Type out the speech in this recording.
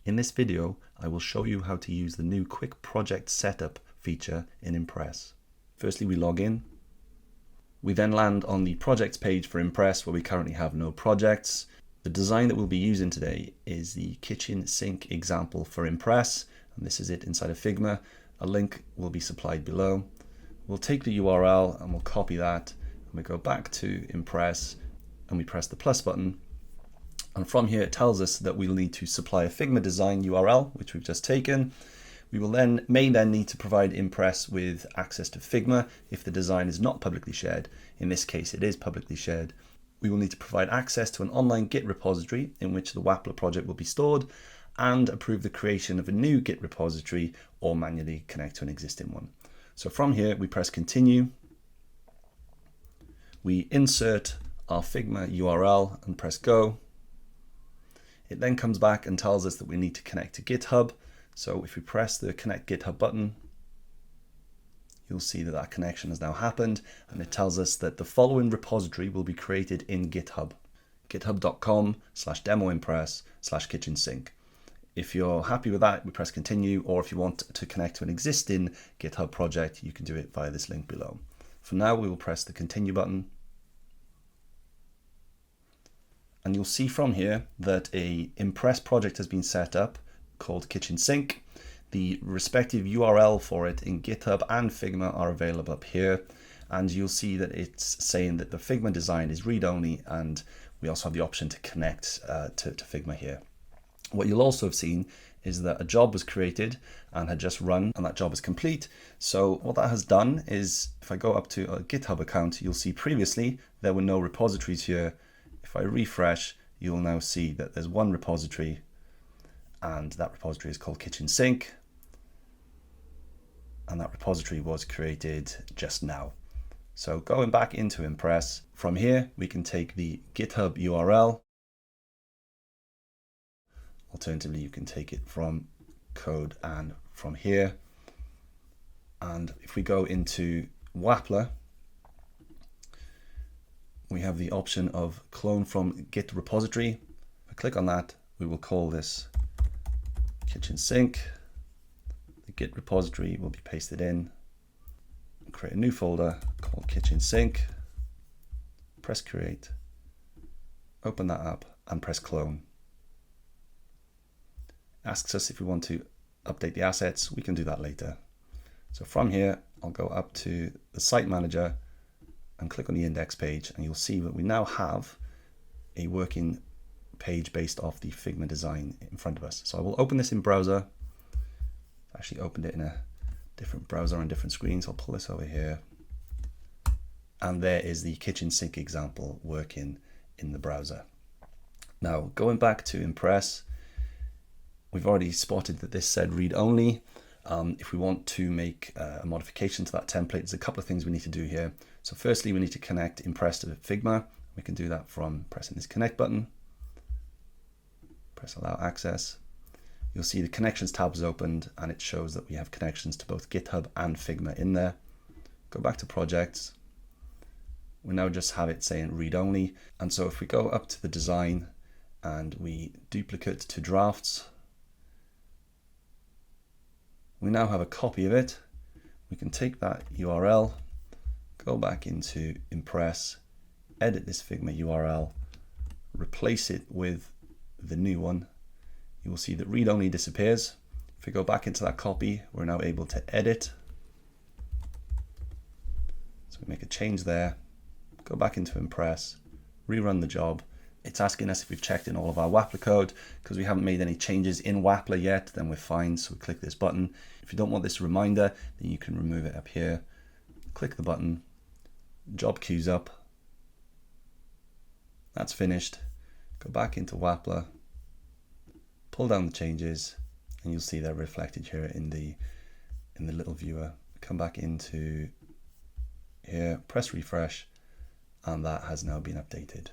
In this video, I will show you how to use the new Quick Project Setup feature in Impress. Firstly, we log in. We then land on the projects page for Impress where we currently have no projects. The design that we'll be using today is the kitchen sink example for Impress, and this is it inside of Figma. A link will be supplied below. We'll take the URL and we'll copy that, and we go back to Impress and we press the plus button. And from here, it tells us that we'll need to supply a Figma design URL, which we've just taken. We may then need to provide Impress with access to Figma if the design is not publicly shared. In this case, it is publicly shared. We will need to provide access to an online Git repository in which the Wappler project will be stored, and approve the creation of a new Git repository or manually connect to an existing one. So from here, we press continue. We insert our Figma URL and press go. It then comes back and tells us that we need to connect to GitHub. So if we press the connect GitHub button, you'll see that that connection has now happened, and it tells us that the following repository will be created in GitHub: github.com/demoimpress/kitchensink. If you're happy with that, we press continue, or if you want to connect to an existing GitHub project, you can do it via this link below. For now, we will press the continue button. And you'll see from here that a Impress project has been set up called Kitchen Sink. The respective URL for it in GitHub and Figma are available up here. And you'll see that it's saying that the Figma design is read-only, and we also have the option to connect to Figma here. What you'll also have seen is that a job was created and had just run, and that job is complete. So what that has done is, if I go up to a GitHub account, you'll see previously there were no repositories here. If I refresh, you'll now see that there's one repository, and that repository is called Kitchen Sink. And that repository was created just now. So going back into Impress, from here, we can take the GitHub URL. Alternatively, you can take it from code and from here. And if we go into Wappler, we have the option of clone from Git repository. If I click on that, we will call this Kitchen Sink. The Git repository will be pasted in. Create a new folder called Kitchen Sink. Press create. Open that up and press clone. Asks us if we want to update the assets. We can do that later. So from here, I'll go up to the site manager and click on the index page, and you'll see that we now have a working page based off the Figma design in front of us. So I will open this in browser. I actually opened it in a different browser on different screens. I'll pull this over here. And there is the kitchen sink example working in the browser. Now, going back to Impress, we've already spotted that this said read only. If we want to make a modification to that template, there's a couple of things we need to do here. So firstly, we need to connect Impress to Figma. We can do that from pressing this connect button. Press allow access. You'll see the connections tab is opened, and it shows that we have connections to both GitHub and Figma in there. Go back to projects. We now just have it saying read only. And so if we go up to the design and we duplicate to drafts, we now have a copy of it. We can take that URL, go back into Impress, edit this Figma URL, replace it with the new one. You will see that read only disappears. If we go back into that copy, we're now able to edit. So we make a change there, go back into Impress, rerun the job. It's asking us if we've checked in all of our Wappler code. Because we haven't made any changes in Wappler yet, then we're fine. So we click this button. If you don't want this reminder, then you can remove it up here. Click the button, job queues up. That's finished. Go back into Wappler, pull down the changes, and you'll see they're reflected here in the little viewer. Come back into here, press refresh, and that has now been updated.